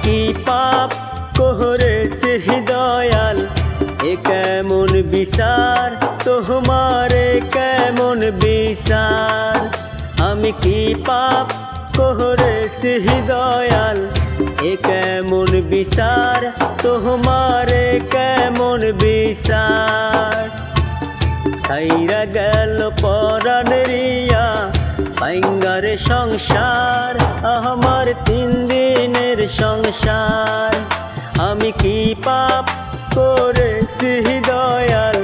কি পাপ করেছি দয়াল, এ কেমন বিচার তোমারে কেমন বিচার। আমি কি পাপ করেছি দয়াল, এ কেমন বিচার তোমারে কেমন বিচার। সাইরা গেল পরাণ রিয়া ভাঙ্গারে সংসার, আমার 3 দিনের সংসার। আমি কি পাপ করেছি দয়াল,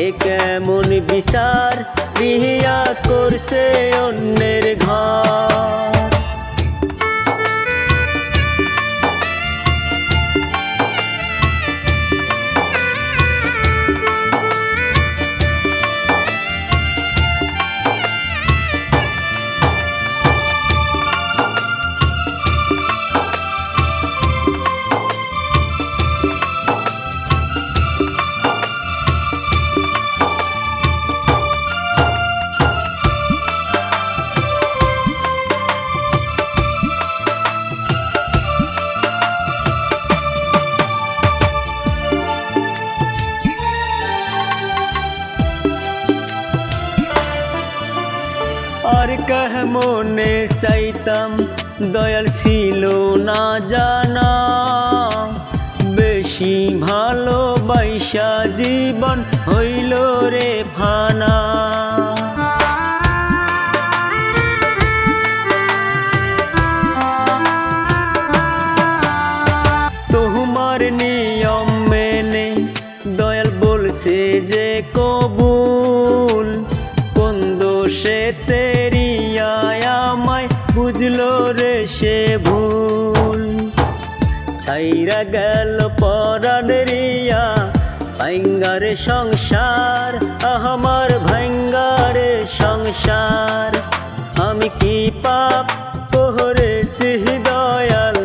এ কেমন বিচার রিয়া করছে অন্যের ঘর। আর কেমনে চাইতাম দয়াল ছিল না জানা, বেশি ভালোবাসা জীবন হইল রে ফানা। তোমার নিয়ম মেনে দয়াল বলছে যে কবুল, কোন দোষে তেরিয়া আমায় বুঝলো রে সে ভুল। সাইরা গেল পরাণ রিয়া ভাঙ্গারে সংসার, আমার ভাঙ্গারে সংসার। আমি কি পাপ করেছি দয়াল,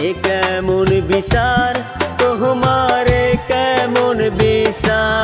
এ কেমন বিচার তোমারে কেমন বিচার।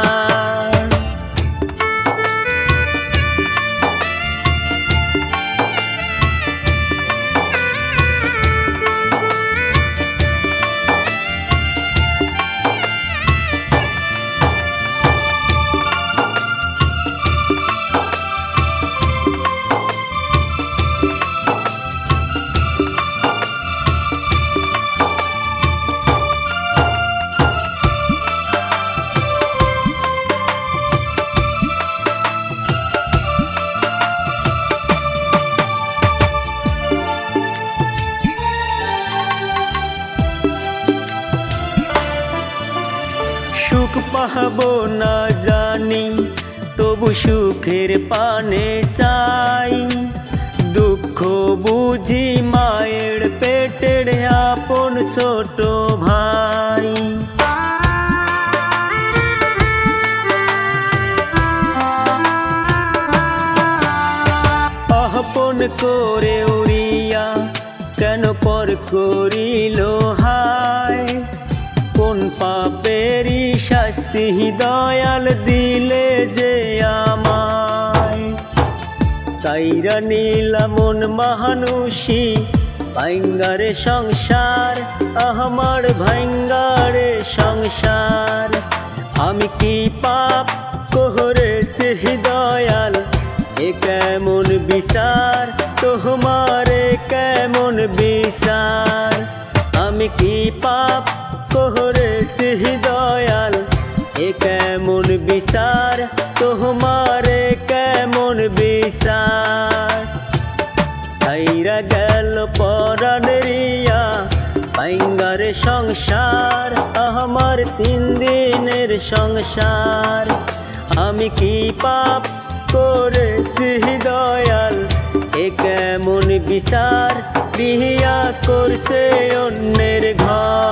সুখ পাবো না জানি তবু সুখের পানে চাই, দুঃখ বুঝি মায়ের পেটের আপন ছোট ভাই। আপন করে উড়িয়া কেন পর করিল হায়, কোন পাপেরই শাস্তি দয়াল দিলে যে আমায়। কাইরা নীলা মন মানুষী ভাঙ্গারে সংসার, আমার ভাঙ্গারে সংসার। আমি কি পাপ করেছি দয়াল, এ কেমন বিচার তোমারে কেমন বিচার। আমি কি পাপ করেছি দয়াল, এ কেমন বিচার তোমারে কেমন বিচার। সাইরা গেল পরাণ রিয়া ভাঙ্গারে সংসার, আমার 3 দিনের সংসার। আমি কি পাপ করেছি দয়াল, এ কেমন বিচার রিয়া করছে অন্যের ঘর।